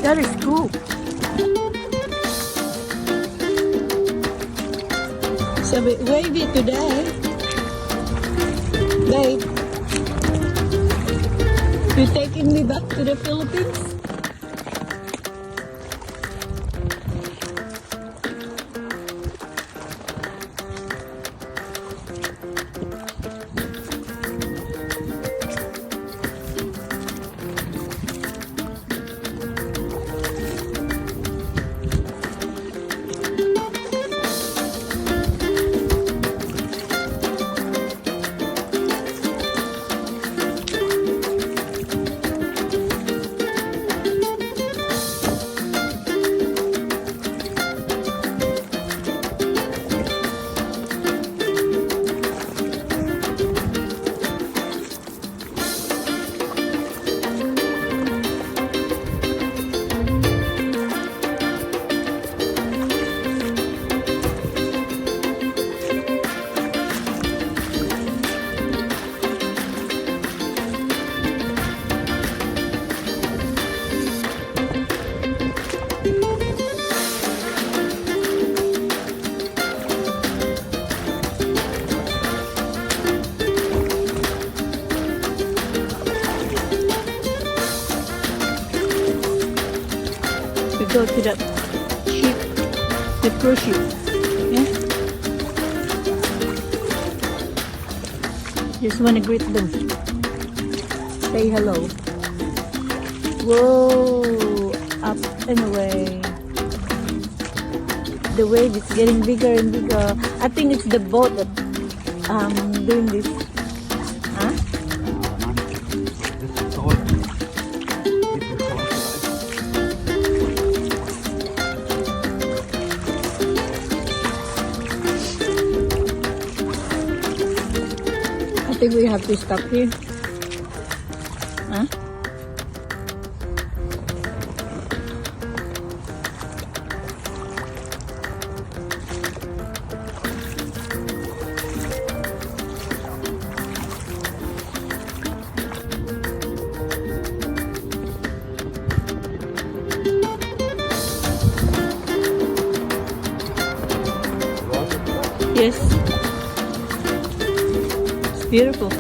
That is cool. So wavy today. Babe, you taking me back to the Philippines? Go to the ship, the cruise ship. Yeah. Just want to greet them. Say hello. Whoa, up and away. The wave is getting bigger and bigger. I think it's the boat that doing this. Huh? I think we have to stop here. Huh? Yes. Beautiful.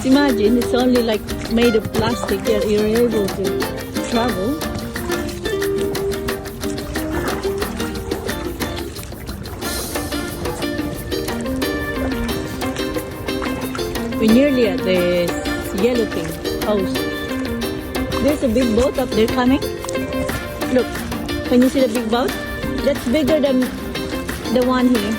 Imagine it's only like made of plastic, yet you're able to travel. We're nearly at the Yellowfin Coast. There's a big boat up there coming. Look, can you see the big boat? That's bigger than the one here.